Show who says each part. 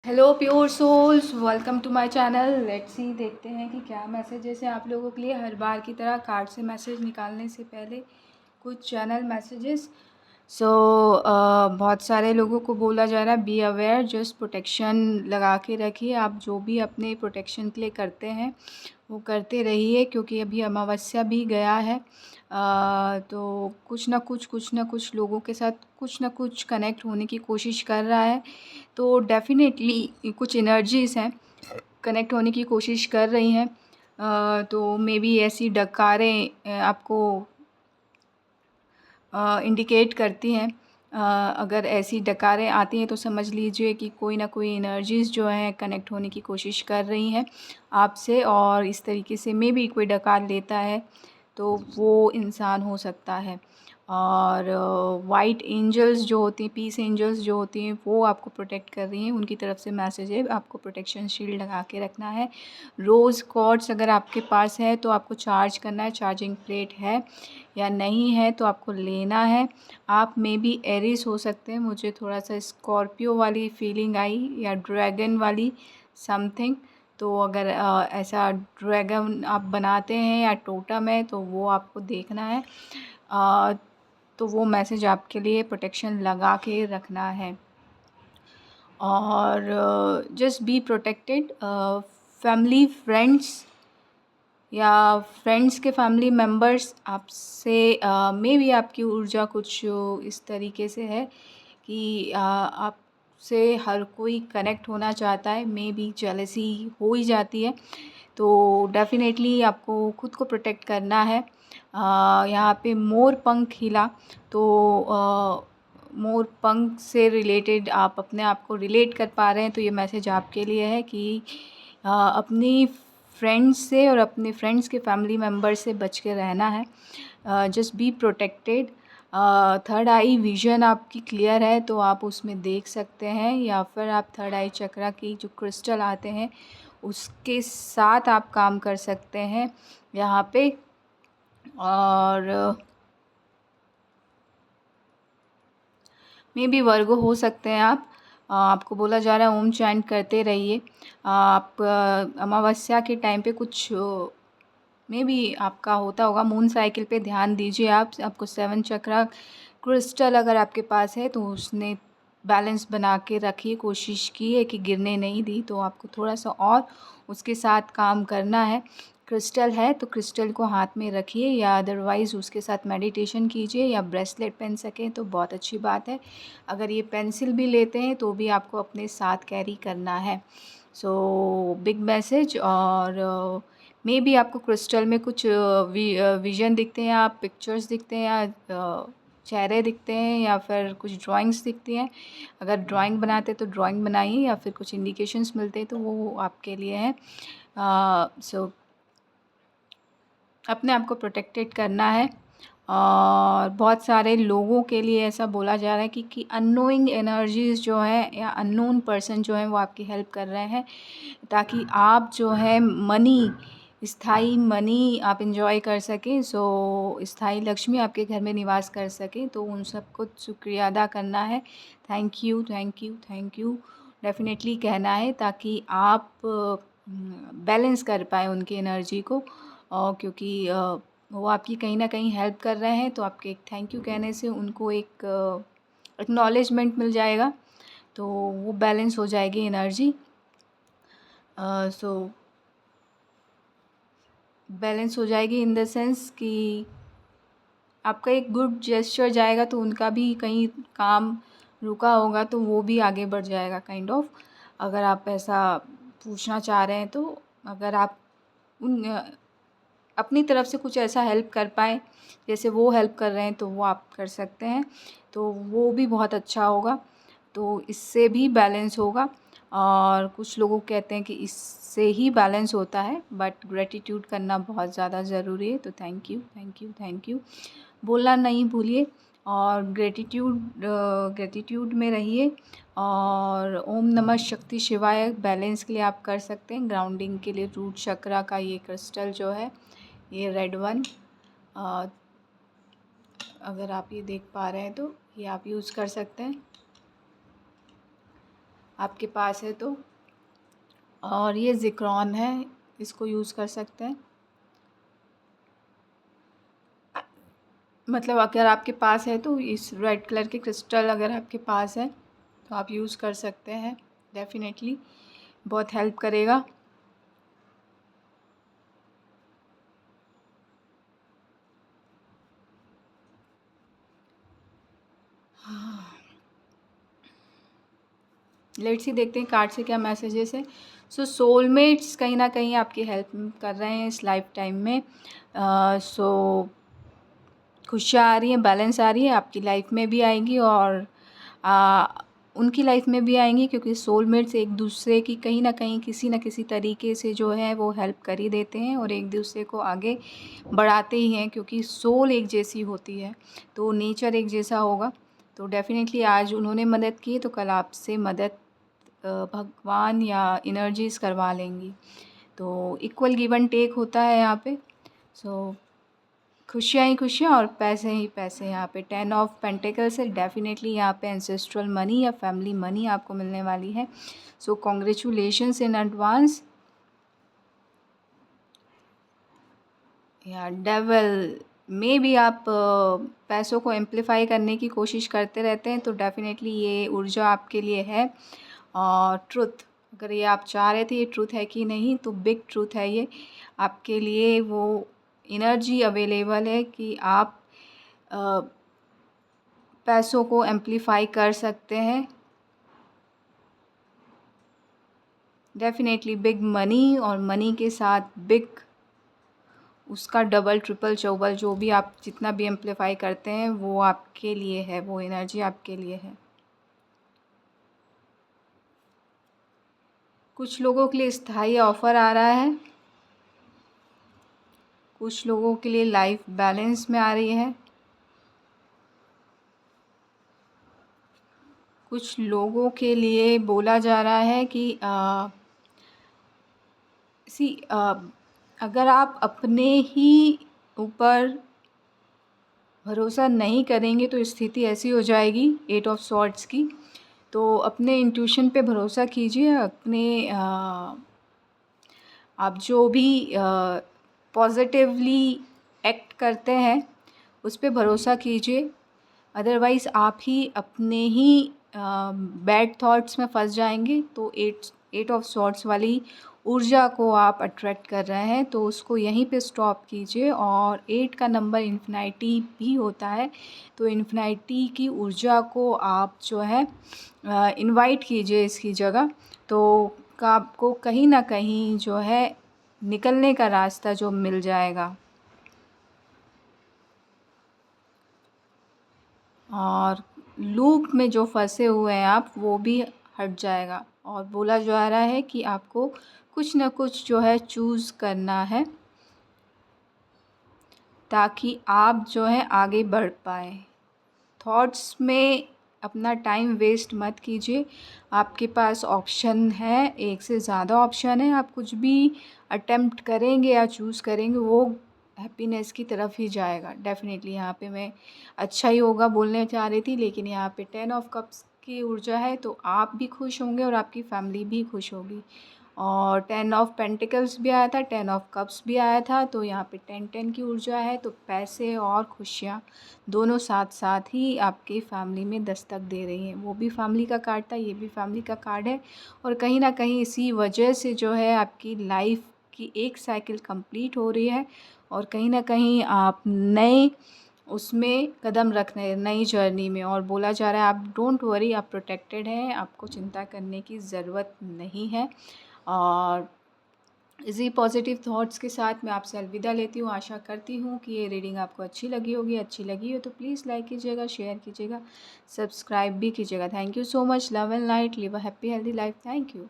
Speaker 1: Hello pure souls, welcome to my channel. Let's see, देखते हैं कि क्या मैसेजेस हैं आप लोगों के लिए। हर बार की तरह कार्ड से मैसेज निकालने से पहले कुछ चैनल मैसेजेस। सो बहुत सारे लोगों को बोला जा रहा है बी अवेयर, जस्ट प्रोटेक्शन लगा के रखिए। आप जो भी अपने प्रोटेक्शन के लिए करते हैं वो करते रहिए, क्योंकि अभी अमावस्या भी गया है। तो कुछ ना कुछ लोगों के साथ कुछ ना कुछ कनेक्ट होने की कोशिश कर रहा है। तो डेफ़िनेटली कुछ एनर्जीज़ हैं, कनेक्ट होने की कोशिश कर रही हैं। तो मे बी ऐसी डकारें आपको इंडिकेट करती हैं। अगर ऐसी डकारें आती हैं तो समझ लीजिए कि कोई ना कोई एनर्जीज़ जो हैं कनेक्ट होने की कोशिश कर रही हैं आपसे, और इस तरीके से मे बी कोई डकार लेता है तो वो इंसान हो सकता है। और वाइट एंजल्स जो होती हैं, पीस एंजल्स जो होती हैं, वो आपको प्रोटेक्ट कर रही हैं। उनकी तरफ से मैसेज है, आपको प्रोटेक्शन शील्ड लगा के रखना है। रोज़ क्वार्ट्स अगर आपके पास है तो आपको चार्ज करना है। चार्जिंग प्लेट है या नहीं है तो आपको लेना है। आप मे बी एरीज हो सकते हैं, मुझे थोड़ा सा स्कॉर्पियो वाली फीलिंग आई, या ड्रैगन वाली समथिंग। तो अगर ऐसा ड्रैगन आप बनाते हैं या टोटम है तो वो आपको देखना है। तो वो मैसेज आपके लिए प्रोटेक्शन लगा के रखना है। और just be protected. Family, friends या फ्रेंड्स के फैमिली मेम्बर्स आपसे मे बी आपकी ऊर्जा कुछ इस तरीके से है कि आपसे हर कोई कनेक्ट होना चाहता है। मे बी जेलसी हो ही जाती है, तो डेफ़िनेटली आपको खुद को प्रोटेक्ट करना है। यहाँ पे मोर पंख हिला, तो मोर पंख से रिलेटेड आप अपने आप को रिलेट कर पा रहे हैं, तो ये मैसेज आपके लिए है कि अपनी फ्रेंड्स से और अपने फ्रेंड्स के फैमिली मेम्बर से बच के रहना है। Just be protected. Third I vision आपकी क्लियर है तो आप उसमें देख सकते हैं, या फिर आप थर्ड आई चक्रा की जो क्रिस्टल आते हैं उसके साथ आप काम कर सकते हैं यहाँ पे। और मे बी वर्गो हो सकते हैं आप। आपको बोला जा रहा है ओम चैंट करते रहिए। आप अमावस्या के टाइम पे कुछ मे बी आपका होता होगा, मून साइकिल पे ध्यान दीजिए। आपको 7 चक्रा क्रिस्टल अगर आपके पास है तो उसने बैलेंस बना के रखी, कोशिश की है कि गिरने नहीं दी, तो आपको थोड़ा सा और उसके साथ काम करना है। क्रिस्टल है तो क्रिस्टल को हाथ में रखिए, या अदरवाइज़ उसके साथ मेडिटेशन कीजिए, या ब्रेसलेट पहन सकें तो बहुत अच्छी बात है। अगर ये पेंसिल भी लेते हैं तो भी आपको अपने साथ कैरी करना है। So big message. और मे बी आपको क्रिस्टल में कुछ विज़न दिखते हैं, या पिक्चर्स दिखते हैं, या चेहरे दिखते हैं, या फिर कुछ ड्राइंग्स दिखती हैं। अगर ड्राइंग बनाते हैं तो ड्राइंग बनाइए, या फिर कुछ इंडिकेशंस मिलते हैं तो वो आपके लिए है। सो अपने आप को प्रोटेक्टेड करना है। और बहुत सारे लोगों के लिए ऐसा बोला जा रहा है कि अननोइंग एनर्जीज़ जो है या अननोन पर्सन जो है वो आपकी हेल्प कर रहे हैं, ताकि आप जो है मनी, स्थाई मनी आप इंजॉय कर सकें। सो स्थाई लक्ष्मी आपके घर में निवास कर सकें, तो उन सबको शुक्रिया अदा करना है। Thank you, thank you, thank you definitely कहना है, ताकि आप बैलेंस कर पाएँ उनकी एनर्जी को। और क्योंकि वो आपकी कहीं ना कहीं हेल्प कर रहे हैं, तो आपके एक थैंक यू कहने से उनको एक एक्नॉलेजमेंट मिल जाएगा, तो वो बैलेंस हो जाएगी एनर्जी। सो बैलेंस हो जाएगी इन द सेंस कि आपका एक गुड जेस्चर जाएगा तो उनका भी कहीं काम रुका होगा तो वो भी आगे बढ़ जाएगा काइंड ऑफ। अगर आप ऐसा पूछना चाह रहे हैं तो अगर आप उन अपनी तरफ से कुछ ऐसा हेल्प कर पाएँ जैसे वो हेल्प कर रहे हैं तो वो आप कर सकते हैं, तो वो भी बहुत अच्छा होगा। तो इससे भी बैलेंस होगा। और कुछ लोग कहते हैं कि इससे ही बैलेंस होता है, बट ग्रैटिट्यूड करना बहुत ज़्यादा ज़रूरी है। तो thank you, thank you, thank you बोलना नहीं भूलिए, और ग्रैटिट्यूड में रहिए। और ओम नमः शक्ति शिवाय बैलेंस के लिए आप कर सकते हैं। ग्राउंडिंग के लिए रूट चक्रा का ये क्रिस्टल जो है, ये रेड वन, अगर आप ये देख पा रहे हैं तो ये आप यूज़ कर सकते हैं। आपके पास है तो। और ये ज़िक्रोन है, इसको यूज़ कर सकते हैं। मतलब अगर आपके पास है तो इस रेड कलर के क्रिस्टल अगर आपके पास है तो आप यूज़ कर सकते हैं, डेफ़िनेटली बहुत हेल्प करेगा। लेट्स सी देखते हैं कार्ड से क्या मैसेजेस है। सो सोलमेट्स कहीं ना कहीं आपकी हेल्प कर रहे हैं इस लाइफ टाइम में। सो खुशियाँ आ रही हैं, बैलेंस आ रही है, आपकी लाइफ में भी आएंगी और उनकी लाइफ में भी आएंगी, क्योंकि सोलमेट्स एक दूसरे की कहीं ना कहीं किसी न किसी तरीके से जो है वो हेल्प कर ही देते हैं और एक दूसरे को आगे बढ़ाते ही हैं, क्योंकि सोल एक जैसी होती है तो नेचर एक जैसा होगा। तो डेफ़िनेटली आज उन्होंने मदद की तो कल आपसे मदद भगवान या एनर्जीज़ करवा लेंगी। तो इक्वल गिव एंड टेक होता है यहाँ पे। सो खुशियाँ ही खुशियाँ और पैसे ही पैसे। यहाँ पे 10 ऑफ पेंटिकल्स है, डेफिनेटली यहाँ पे एंसेस्ट्रल मनी या फैमिली मनी आपको मिलने वाली है। सो कॉन्ग्रेचुलेशंस इन एडवांस। या डेविल में भी आप पैसों को एम्प्लीफाई करने की कोशिश करते रहते हैं, तो डेफिनेटली ये ऊर्जा आपके लिए है। और ट्रुथ, अगर ये आप चाह रहे थे ये ट्रुथ है कि नहीं, तो बिग ट्रुथ है ये आपके लिए। वो एनर्जी अवेलेबल है कि आप पैसों को एम्प्लीफाई कर सकते हैं। डेफिनेटली बिग मनी, और मनी के साथ बिग उसका डबल ट्रिपल चौबल जो भी आप जितना भी एम्प्लीफाई करते हैं वो आपके लिए है, वो एनर्जी आपके लिए है। कुछ लोगों के लिए स्थायी ऑफ़र आ रहा है, कुछ लोगों के लिए लाइफ बैलेंस में आ रही है, कुछ लोगों के लिए बोला जा रहा है कि अगर आप अपने ही ऊपर भरोसा नहीं करेंगे तो स्थिति ऐसी हो जाएगी 8 ऑफ सॉर्ड्स की। तो अपने इंट्यूशन पे भरोसा कीजिए, अपने आप जो भी पॉजिटिवली एक्ट करते हैं उस पे भरोसा कीजिए, अदरवाइज़ आप ही अपने ही बैड थॉट्स में फंस जाएंगे। तो 8 ऑफ सॉर्ड्स वाली ऊर्जा को आप अट्रैक्ट कर रहे हैं, तो उसको यहीं पे स्टॉप कीजिए। और 8 का नंबर इन्फिनिटी भी होता है, तो इन्फिनिटी की ऊर्जा को आप जो है इनवाइट कीजिए इसकी जगह, तो आपको कहीं ना कहीं जो है निकलने का रास्ता जो मिल जाएगा। और लूप में जो फंसे हुए हैं आप, वो भी हट जाएगा। और बोला जा रहा है कि आपको कुछ ना कुछ जो है चूज़ करना है, ताकि आप जो है आगे बढ़ पाए। थॉट्स में अपना टाइम वेस्ट मत कीजिए, आपके पास ऑप्शन है, एक से ज़्यादा ऑप्शन है। आप कुछ भी अटेम्प्ट करेंगे या चूज़ करेंगे वो हैप्पीनेस की तरफ ही जाएगा। डेफ़िनेटली यहाँ पे मैं अच्छा ही होगा बोलने चाह रही थी, लेकिन यहाँ पे 10 ऑफ कप्स की ऊर्जा है, तो आप भी खुश होंगे और आपकी फैमिली भी खुश होगी। और 10 ऑफ पेंटिकल्स भी आया था, 10 ऑफ कप्स भी आया था, तो यहाँ पे 10-10 की ऊर्जा है। तो पैसे और खुशियाँ दोनों साथ साथ ही आपकी फैमिली में दस्तक दे रही हैं। वो भी फैमिली का कार्ड था, ये भी फैमिली का कार्ड है। और कहीं ना कहीं इसी वजह से जो है आपकी लाइफ की एक साइकिल कंप्लीट हो रही है, और कहीं ना कहीं आप नए उसमें कदम रख रहे हैं, नई जर्नी में। और बोला जा रहा है आप डोंट वरी, आप प्रोटेक्टेड हैं, आपको चिंता करने की ज़रूरत नहीं है। और इसी पॉजिटिव थॉट्स के साथ मैं आपसे अलविदा लेती हूँ। आशा करती हूँ कि ये रीडिंग आपको अच्छी लगी होगी। अच्छी लगी हो तो प्लीज़ लाइक कीजिएगा, शेयर कीजिएगा, सब्सक्राइब भी कीजिएगा। Thank you so much. Love and light, live a happy healthy life. Thank you.